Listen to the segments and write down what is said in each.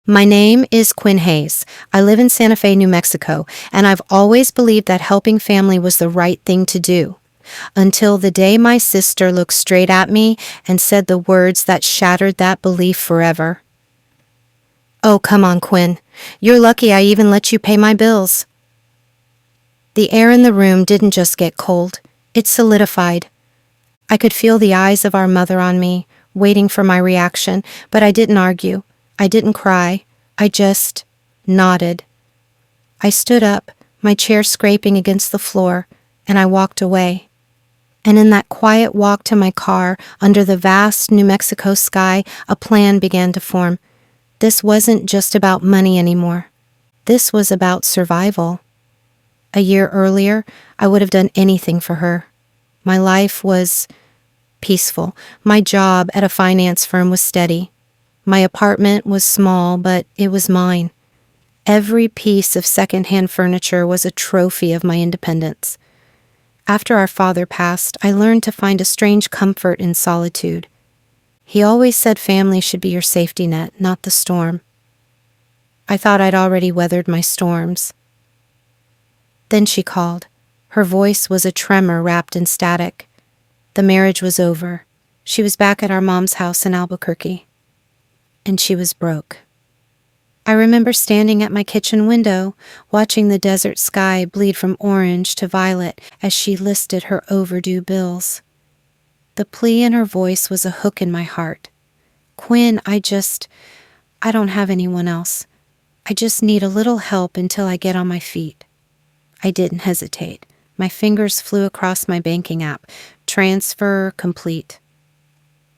My name is Quinn Hayes. I live in Santa Fe, New Mexico, and I've always believed that helping family was the right thing to do. Until the day my sister looked straight at me and said the words that shattered that belief forever. "Oh, come on, Quinn. You're lucky I even let you pay my bills." The air in the room didn't just get cold, it solidified. I could feel the eyes of our mother on me, waiting for my reaction, but I didn't argue. I didn't cry. I just nodded. I stood up, my chair scraping against the floor, and I walked away. And in that quiet walk to my car, under the vast New Mexico sky, a plan began to form. This wasn't just about money anymore. This was about survival. A year earlier, I would have done anything for her. My life was peaceful. My job at a finance firm was steady. My apartment was small, but it was mine. Every piece of secondhand furniture was a trophy of my independence. After our father passed, I learned to find a strange comfort in solitude. He always said family should be your safety net, not the storm. I thought I'd already weathered my storms. Then she called. Her voice was a tremor wrapped in static. The marriage was over. She was back at our mom's house in Albuquerque. And she was broke. I remember standing at my kitchen window, watching the desert sky bleed from orange to violet as she listed her overdue bills. The plea in her voice was a hook in my heart. "Quinn, I don't have anyone else. I just need a little help until I get on my feet." I didn't hesitate. My fingers flew across my banking app. Transfer complete.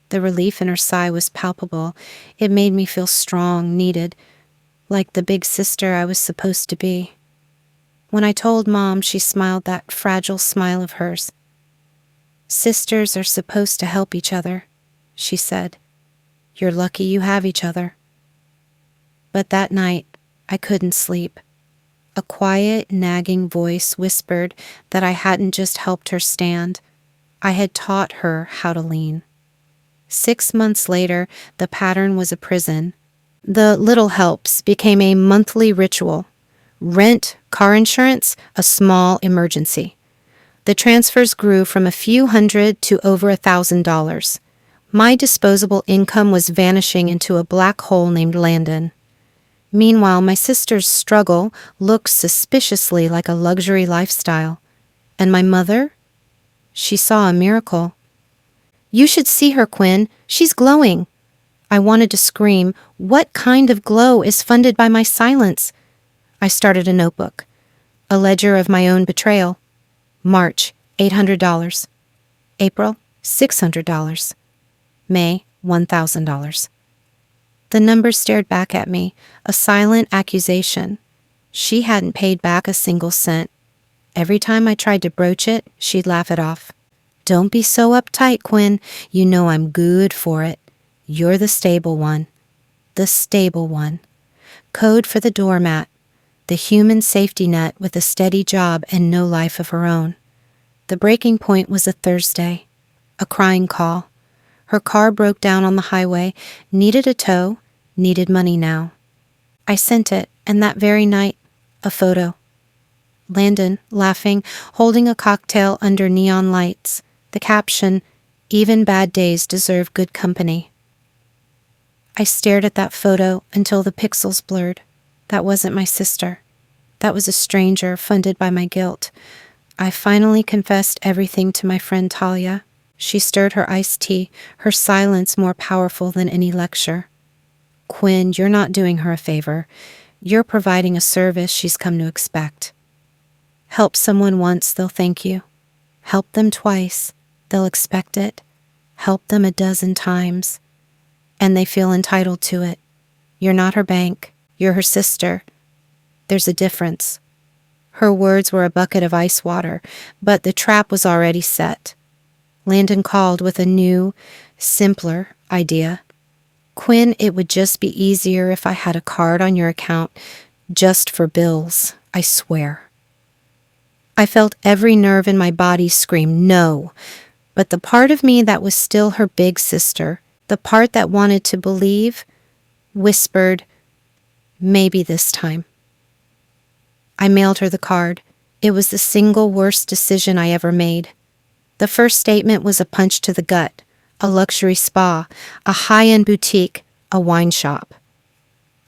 The relief in her sigh was palpable. It made me feel strong, needed, like the big sister I was supposed to be. When I told Mom, she smiled that fragile smile of hers. "Sisters are supposed to help each other," she said. "You're lucky you have each other." But that night, I couldn't sleep. A quiet, nagging voice whispered that I hadn't just helped her stand. I had taught her how to lean. 6 months later, the pattern was a prison. The little helps became a monthly ritual. Rent, car insurance, a small emergency. The transfers grew from a few hundred to over $1,000. My disposable income was vanishing into a black hole named Landon. Meanwhile, my sister's struggle looked suspiciously like a luxury lifestyle. And my mother? She saw a miracle. "You should see her, Quinn. She's glowing." I wanted to scream, "What kind of glow is funded by my silence?" I started a notebook. A ledger of my own betrayal. March, $800. April, $600. May, $1,000. The numbers stared back at me, a silent accusation. She hadn't paid back a single cent. Every time I tried to broach it, she'd laugh it off. "Don't be so uptight, Quinn. You know I'm good for it. You're the stable one." The stable one. Code for the doormat. The human safety net with a steady job and no life of her own. The breaking point was a Thursday. A crying call. Her car broke down on the highway, needed a tow, needed money now. I sent it, and that very night, a photo. Landon, laughing, holding a cocktail under neon lights. The caption, "Even bad days deserve good company." I stared at that photo until the pixels blurred. That wasn't my sister. That was a stranger funded by my guilt. I finally confessed everything to my friend Talia. She stirred her iced tea, her silence more powerful than any lecture. "Quinn, you're not doing her a favor. You're providing a service she's come to expect. Help someone once, they'll thank you. Help them twice, they'll expect it. Help them a dozen times, and they feel entitled to it. You're not her bank. You're her sister. There's a difference." Her words were a bucket of ice water, but the trap was already set. Landon called with a new, simpler idea. "Quinn, it would just be easier if I had a card on your account, just for bills, I swear." I felt every nerve in my body scream no, but the part of me that was still her big sister, the part that wanted to believe, whispered, Maybe this time. I mailed her the card. It was the single worst decision I ever made. The first statement was a punch to the gut, a luxury spa, a high-end boutique, a wine shop.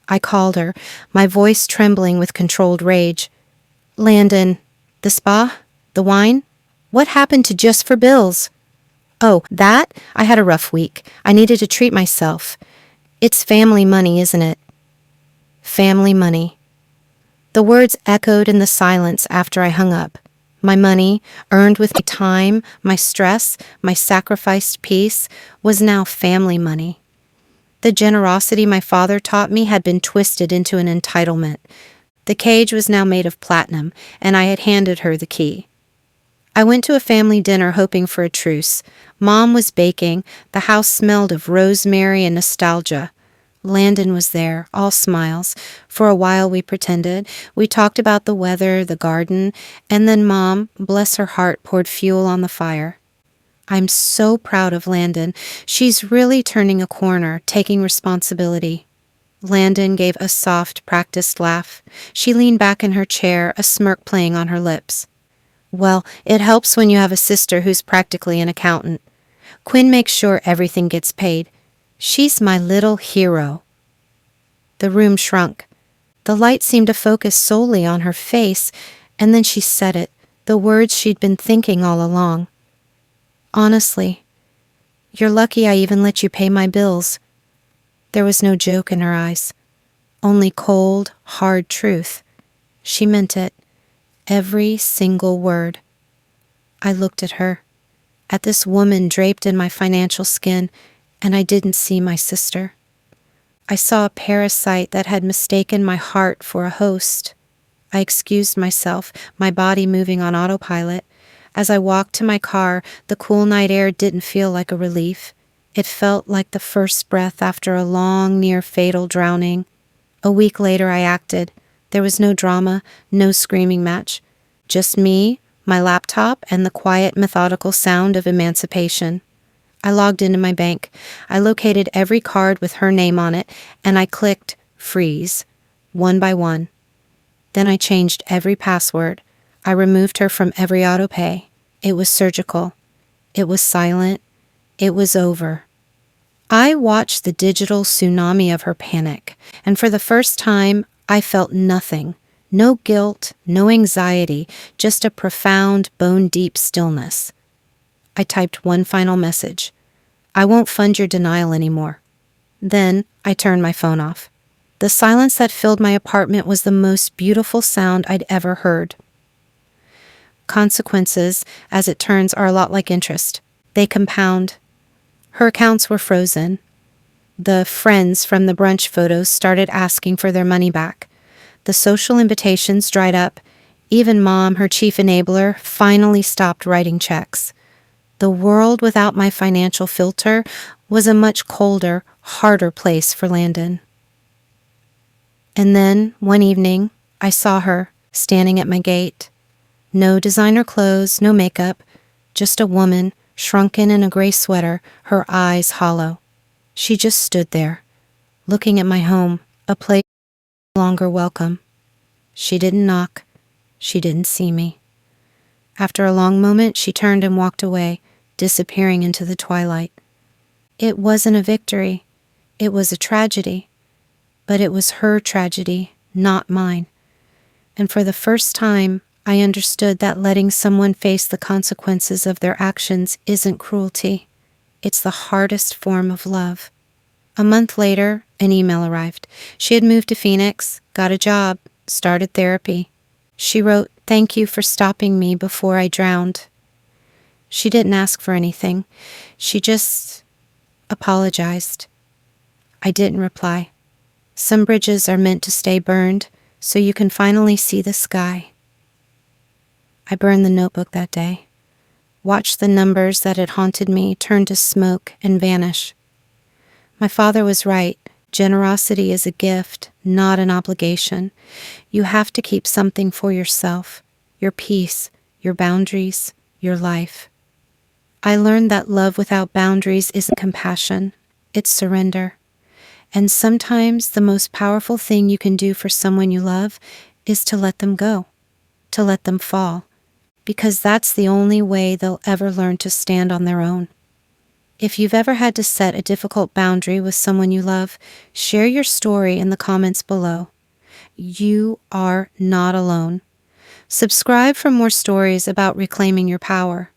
I called her, my voice trembling with controlled rage. Landon, the spa? The wine? What happened to just for bills? Oh, that? I had a rough week. I needed to treat myself. It's family money, isn't it? Family money. The words echoed in the silence after I hung up. My money, earned with my time, my stress, my sacrificed peace, was now family money. The generosity my father taught me had been twisted into an entitlement. The cage was now made of platinum, and I had handed her the key. I went to a family dinner hoping for a truce. Mom was baking. The house smelled of rosemary and nostalgia. Landon was there, all smiles. For a while we pretended. We talked about the weather, the garden, and then Mom, bless her heart, poured fuel on the fire. I'm so proud of Landon. She's really turning a corner, taking responsibility. Landon gave a soft, practiced laugh. She leaned back in her chair, a smirk playing on her lips. Well, it helps when you have a sister who's practically an accountant. Quinn makes sure everything gets paid. She's my little hero. The room shrunk. The light seemed to focus solely on her face, and then she said it, the words she'd been thinking all along. Honestly, you're lucky I even let you pay my bills. There was no joke in her eyes, only cold, hard truth. She meant it, every single word. I looked at her, at this woman draped in my financial skin, and I didn't see my sister. I saw a parasite that had mistaken my heart for a host. I excused myself, my body moving on autopilot. As I walked to my car, the cool night air didn't feel like a relief. It felt like the first breath after a long, near-fatal drowning. A week later, I acted. There was no drama, no screaming match. Just me, my laptop, and the quiet, methodical sound of emancipation. I logged into my bank. I located every card with her name on it, and I clicked freeze, one by one. Then I changed every password. I removed her from every autopay. It was surgical. It was silent. It was over. I watched the digital tsunami of her panic, and for the first time, I felt nothing. No guilt, no anxiety, just a profound, bone-deep stillness. I typed one final message. I won't fund your denial anymore. Then I turned my phone off. The silence that filled my apartment was the most beautiful sound I'd ever heard. Consequences, as it turns, are a lot like interest. They compound. Her accounts were frozen. The friends from the brunch photos started asking for their money back. The social invitations dried up. Even Mom, her chief enabler, finally stopped writing checks. The world without my financial filter was a much colder, harder place for Landon. And then, one evening, I saw her standing at my gate. No designer clothes, no makeup, just a woman, shrunken in a gray sweater, her eyes hollow. She just stood there, looking at my home, a place no longer welcome. She didn't knock. She didn't see me. After a long moment, she turned and walked away, disappearing into the twilight. It wasn't a victory. It was a tragedy. But it was her tragedy, not mine. And for the first time, I understood that letting someone face the consequences of their actions isn't cruelty. It's the hardest form of love. A month later, an email arrived. She had moved to Phoenix, got a job, started therapy. She wrote, "Thank you for stopping me before I drowned." She didn't ask for anything. She just apologized. I didn't reply. Some bridges are meant to stay burned, so you can finally see the sky. I burned the notebook that day. Watched the numbers that had haunted me turn to smoke and vanish. My father was right. Generosity is a gift, not an obligation. You have to keep something for yourself, your peace, your boundaries, your life. I learned that love without boundaries isn't compassion, it's surrender. And sometimes the most powerful thing you can do for someone you love is to let them go, to let them fall, because that's the only way they'll ever learn to stand on their own. If you've ever had to set a difficult boundary with someone you love, share your story in the comments below. You are not alone. Subscribe for more stories about reclaiming your power.